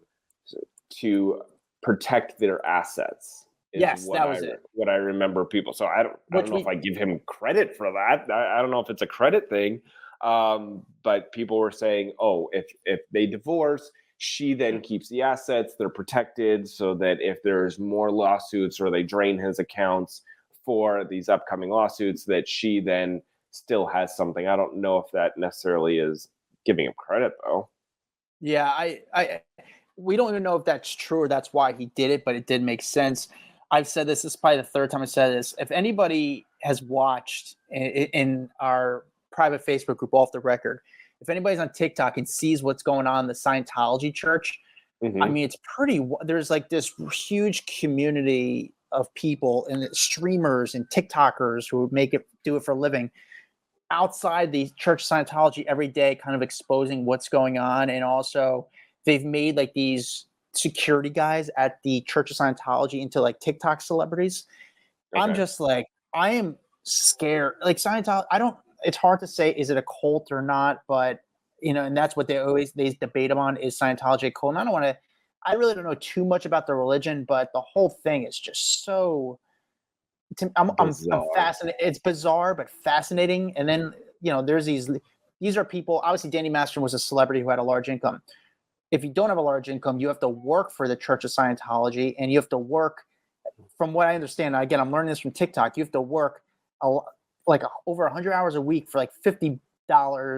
to protect their assets. Yes, that was it. What I remember people. So I don't know if I give him credit for that. I don't know if it's a credit thing. But people were saying, if they divorce, she then keeps the assets. They're protected so that if there's more lawsuits or they drain his accounts for these upcoming lawsuits, that she then still has something. I don't know if that necessarily is giving him credit, though. Yeah, we don't even know if that's true or that's why he did it, but it did make sense. I've said this is probably the third time I said this. If anybody has watched in our private Facebook group, Off the Record, if anybody's on TikTok and sees what's going on in the Scientology church, I mean, it's there's like this huge community of people and streamers and TikTokers who do it for a living outside the Church of Scientology every day, kind of exposing what's going on. And also they've made like these security guys at the Church of Scientology into like TikTok celebrities. Okay. I'm just like, I am scared. Like Scientology, it's hard to say, is it a cult or not? But, and that's what they debate on, is Scientology a cult? And I really don't know too much about the religion, but the whole thing is just so, I'm fascinated. It's bizarre, but fascinating. And then, there's these these are people, obviously Danny Masterson was a celebrity who had a large income. If you don't have a large income, you have to work for the Church of Scientology, and you have to work, from what I understand, again, I'm learning this from TikTok, you have to work over 100 hours a week for like $50,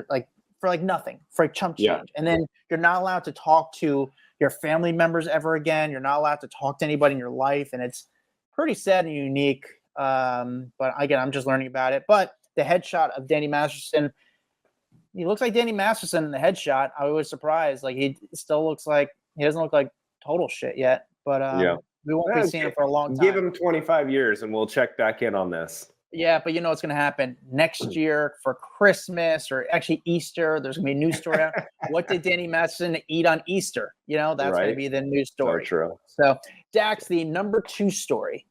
like for like nothing, for like chump change. Yeah. And then you're not allowed to talk to your family members ever again. You're not allowed to talk to anybody in your life. And it's pretty sad and unique. But again, I'm just learning about it. But the headshot of Danny Masterson, he looks like Danny Masterson in the headshot. I was surprised. Like, he still looks like, he doesn't look like total shit yet. But we won't be seeing him for a long time. Give him 25 years and we'll check back in on this. Yeah, but you know what's going to happen next year for Christmas, or actually Easter. There's going to be a news story out. What did Danny Masterson eat on Easter? You know, that's going to be the news story. So true. So, Dax, the number 2 story.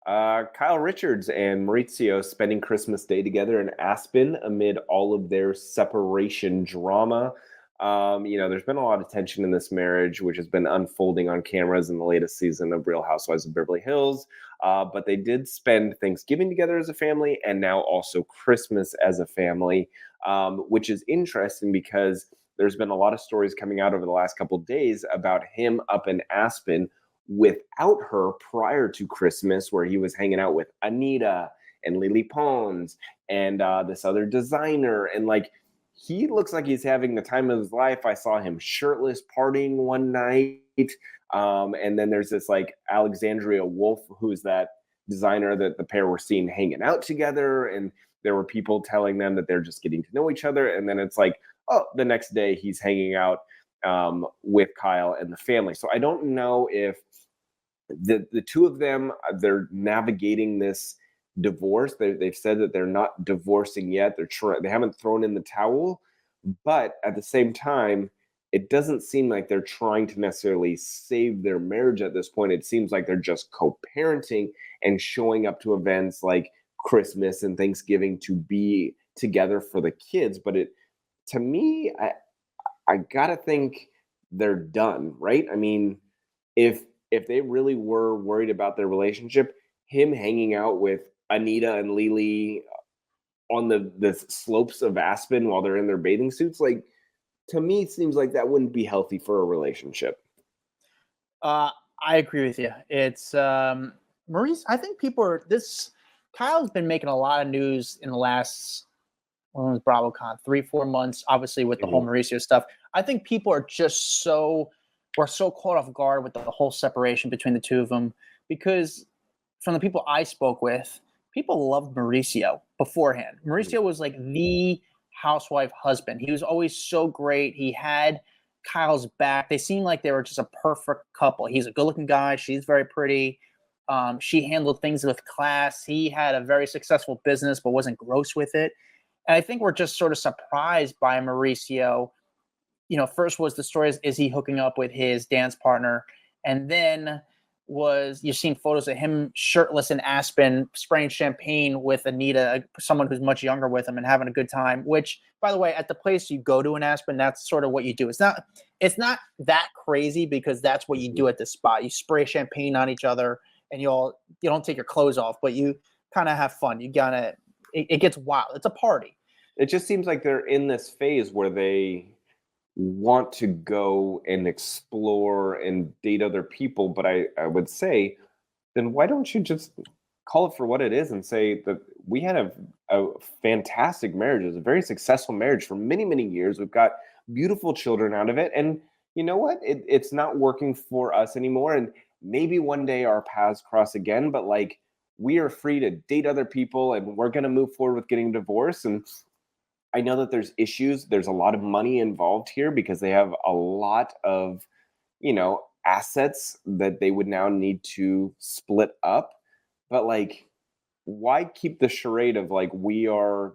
Kyle Richards and Mauricio spending Christmas Day together in Aspen amid all of their separation drama. There's been a lot of tension in this marriage, which has been unfolding on cameras in the latest season of Real Housewives of Beverly Hills. But they did spend Thanksgiving together as a family, and now also Christmas as a family, which is interesting because there's been a lot of stories coming out over the last couple of days about him up in Aspen without her prior to Christmas, where he was hanging out with Anita and Lily Pons and this other designer. And like, he looks like he's having the time of his life. I saw him shirtless partying one night. And then there's this like Alexandria Wolf, who's that designer that the pair were seen hanging out together. And there were people telling them that they're just getting to know each other. And then it's like, oh, the next day he's hanging out with Kyle and the family. So I don't know if the two of them, they're navigating this divorce. They've said that they're not divorcing yet. They haven't thrown in the towel, but at the same time, it doesn't seem like they're trying to necessarily save their marriage at this point. It seems like they're just co-parenting and showing up to events like Christmas and Thanksgiving to be together for the kids. But to me, I gotta think they're done, right? I mean, if they really were worried about their relationship, him hanging out with Anita and Lily on the slopes of Aspen while they're in their bathing suits, like, to me, it seems like that wouldn't be healthy for a relationship. I agree with you. It's Maurice. I think Kyle's been making a lot of news in the last, when was BravoCon, 3-4 months, obviously with the whole Mauricio stuff. I think people are just we're so caught off guard with the whole separation between the two of them, because from the people I spoke with, people loved Mauricio beforehand. Mauricio was like the housewife husband. He was always so great. He had Kyle's back. They seemed like they were just a perfect couple. He's a good-looking guy. She's very pretty. She handled things with class. He had a very successful business, but wasn't gross with it. And I think we're just sort of surprised by Mauricio. You know, first was the story, is he hooking up with his dance partner? And then you've seen photos of him shirtless in Aspen, spraying champagne with Anita, someone who's much younger with him, and having a good time, which, by the way, at the place you go to in Aspen, that's sort of what you do. It's not that crazy, because that's what you do at the spot. You spray champagne on each other, and you don't take your clothes off, but you kind of have fun. It gets wild. It's a party. It just seems like they're in this phase where they want to go and explore and date other people. But I would say, then why don't you just call it for what it is and say that we had a fantastic marriage. It was a very successful marriage for many, many years. We've got beautiful children out of it. And you know what? It's not working for us anymore. And maybe one day our paths cross again, but like, we are free to date other people, and we're going to move forward with getting divorced. And I know that there's issues. There's a lot of money involved here because they have a lot of, assets that they would now need to split up. But like, why keep the charade of like, we're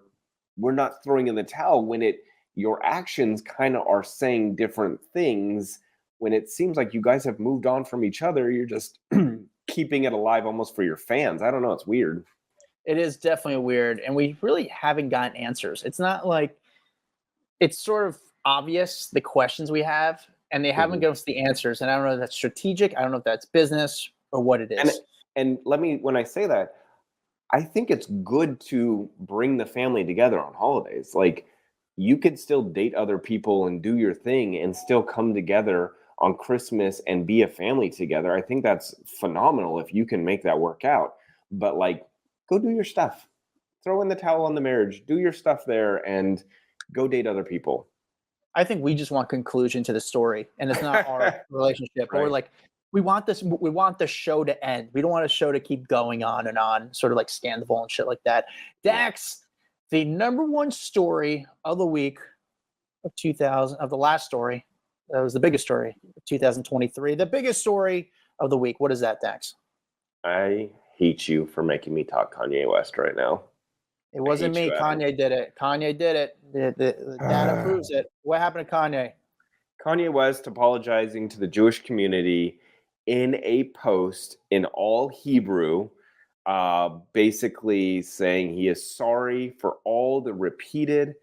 not throwing in the towel when your actions kind of are saying different things, when it seems like you guys have moved on from each other. You're just keeping it alive almost for your fans. I don't know. It's weird. It is definitely weird, and we really haven't gotten answers. It's not like, it's sort of obvious the questions we have, and they haven't given us the answers. And I don't know if that's strategic. I don't know if that's business or what it is. And when I say that, I think it's good to bring the family together on holidays. Like, you could still date other people and do your thing and still come together on Christmas and be a family together. I think that's phenomenal if you can make that work out. But like, go do your stuff. Throw in the towel on the marriage. Do your stuff there and go date other people. I think we just want conclusion to the story, and it's not our relationship. But we're like, we want the show to end. We don't want a show to keep going on and on, sort of like Scandal and shit like that. Dax, the number one story of the week of the last story. That was the biggest story of 2023. The biggest story of the week. What is that, Dax? I hate you for making me talk Kanye West right now. It wasn't me. Kanye did it. Kanye did it. The data proves it. What happened to Kanye? Kanye West apologizing to the Jewish community in a post in all Hebrew, basically saying he is sorry for all the repeated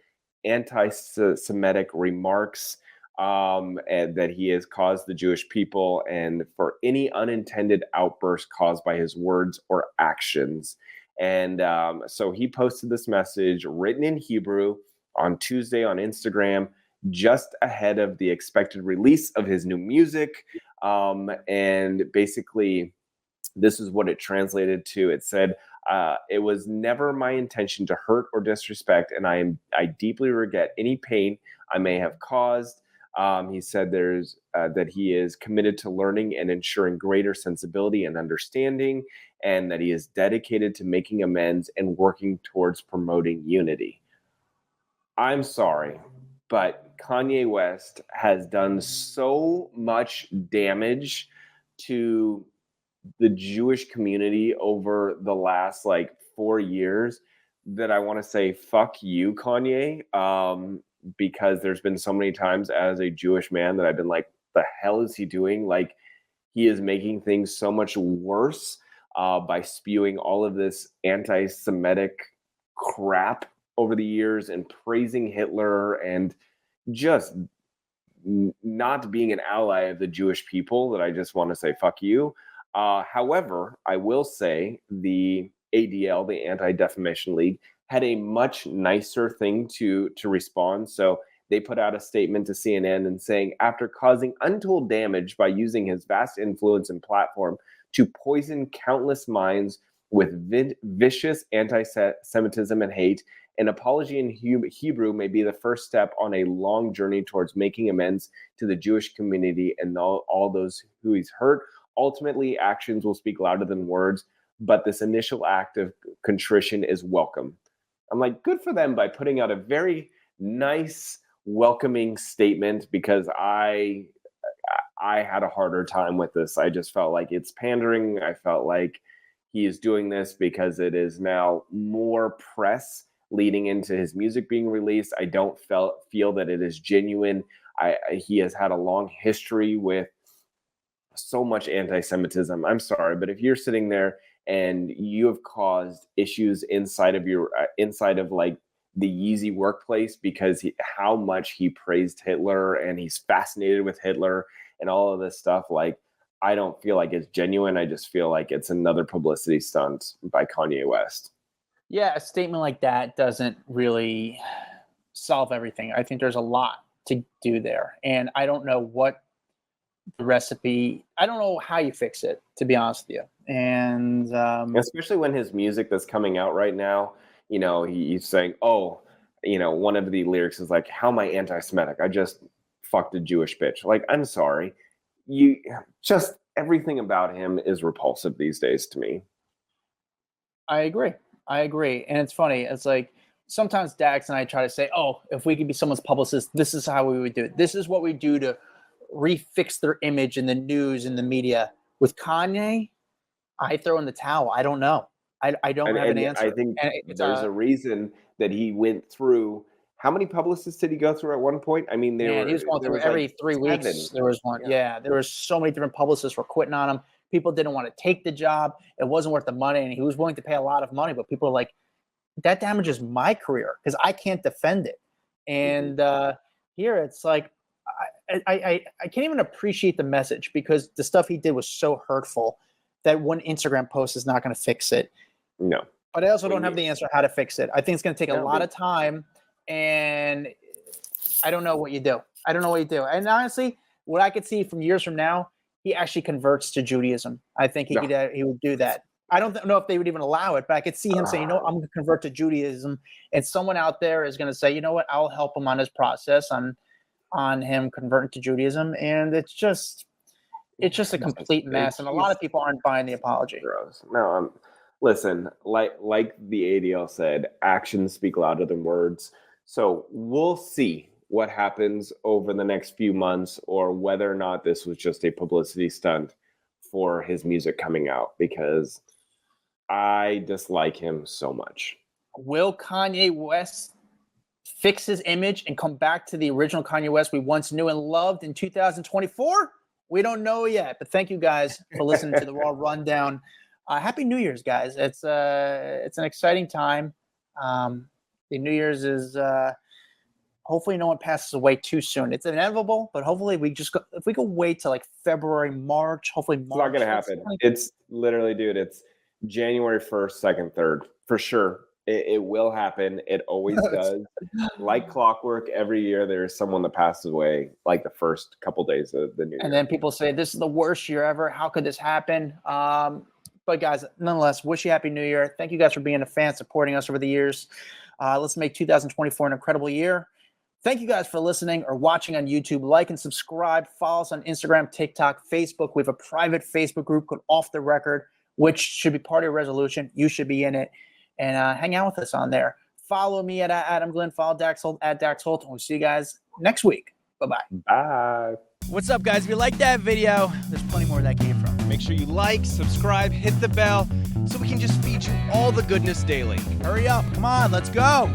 anti-Semitic remarks and that he has caused the Jewish people, and for any unintended outburst caused by his words or actions. And so he posted this message written in Hebrew on Tuesday on Instagram, just ahead of the expected release of his new music. And basically, this is what it translated to. It said, it was never my intention to hurt or disrespect, and I deeply regret any pain I may have caused. He said that he is committed to learning and ensuring greater sensibility and understanding, and that he is dedicated to making amends and working towards promoting unity. I'm sorry, but Kanye West has done so much damage to the Jewish community over the last 4 years that I want to say, fuck you, Kanye. Because there's been so many times as a Jewish man that I've been like, the hell is he doing? Like, he is making things so much worse by spewing all of this anti-Semitic crap over the years and praising Hitler and just not being an ally of the Jewish people, that I just want to say, fuck you. However, I will say the ADL, the Anti-Defamation League, had a much nicer thing to respond. So they put out a statement to CNN and saying, after causing untold damage by using his vast influence and platform to poison countless minds with vicious anti-Semitism and hate, an apology in Hebrew may be the first step on a long journey towards making amends to the Jewish community and all those who he's hurt. Ultimately, actions will speak louder than words, but this initial act of contrition is welcome. I'm like, good for them by putting out a very nice, welcoming statement, because I had a harder time with this. I just felt like it's pandering. I felt like he is doing this because it is now more press leading into his music being released. I don't feel that it is genuine. He has had a long history with so much anti-Semitism. I'm sorry, but if you're sitting there and you have caused issues inside of like the Yeezy workplace because how much he praised Hitler and he's fascinated with Hitler and all of this stuff, like, I don't feel like it's genuine. I just feel like it's another publicity stunt by Kanye West. Yeah, a statement like that doesn't really solve everything. I think there's a lot to do there, and I don't know what the recipe. I don't know how you fix it, to be honest with you. And especially when his music that's coming out right now, he's saying, one of the lyrics is like, how am I anti-Semitic? I just fucked a Jewish bitch. Like, I'm sorry. Just everything about him is repulsive these days to me. I agree. And it's funny. It's like, sometimes Dax and I try to say, if we could be someone's publicist, this is how we would do it. This is what we do to refix their image in the news and the media. With Kanye, I throw in the towel. I don't know. I don't have an answer. I think there's a reason that he went through. How many publicists did he go through at one point? I mean, he was going through every 3 weeks. There was one. Yeah, there were so many different publicists were quitting on him. People didn't want to take the job. It wasn't worth the money, and he was willing to pay a lot of money. But people are like, that damages my career because I can't defend it. And here it's like, I can't even appreciate the message because the stuff he did was so hurtful that one Instagram post is not going to fix it. No. But I also don't have the answer how to fix it. I think it's going to take a lot of time, and I don't know what you do. And honestly, what I could see from years from now, he actually converts to Judaism. I think he would do that. I don't know if they would even allow it, but I could see him saying, I'm going to convert to Judaism. And someone out there is going to say, you know what, I'll help him on his process on him converting to Judaism. And it's just a complete mess. And a lot of people aren't buying the apology. Gross. No, listen, like the ADL said, actions speak louder than words. So we'll see what happens over the next few months, or whether or not this was just a publicity stunt for his music coming out, because I dislike him so much. Will Kanye West fix his image and come back to the original Kanye West we once knew and loved in 2024? We don't know yet, but thank you guys for listening to the Raw Rundown. Happy New Year's, guys. It's an exciting time. The New Year's is hopefully no one passes away too soon. It's inevitable, but hopefully if we go wait till like February, March, hopefully March. It's not going to happen. It's literally, dude, it's January 1st, 2nd, 3rd. For sure. It will happen. It always does. Like clockwork, every year there's someone that passes away like the first couple days of the new year. And then people say, this is the worst year ever. How could this happen? But guys, nonetheless, wish you Happy New Year. Thank you guys for being a fan, supporting us over the years. Let's make 2024 an incredible year. Thank you guys for listening or watching on YouTube. Like and subscribe. Follow us on Instagram, TikTok, Facebook. We have a private Facebook group called Off the Record, which should be part of your resolution. You should be in it. And hang out with us on there. Follow me at Adam Glyn. Follow Dax Holt at Dax Holt. And we'll see you guys next week. Bye-bye. Bye. What's up, guys? If you like that video, there's plenty more that came from. Make sure you like, subscribe, hit the bell so we can just feed you all the goodness daily. Hurry up. Come on, let's go.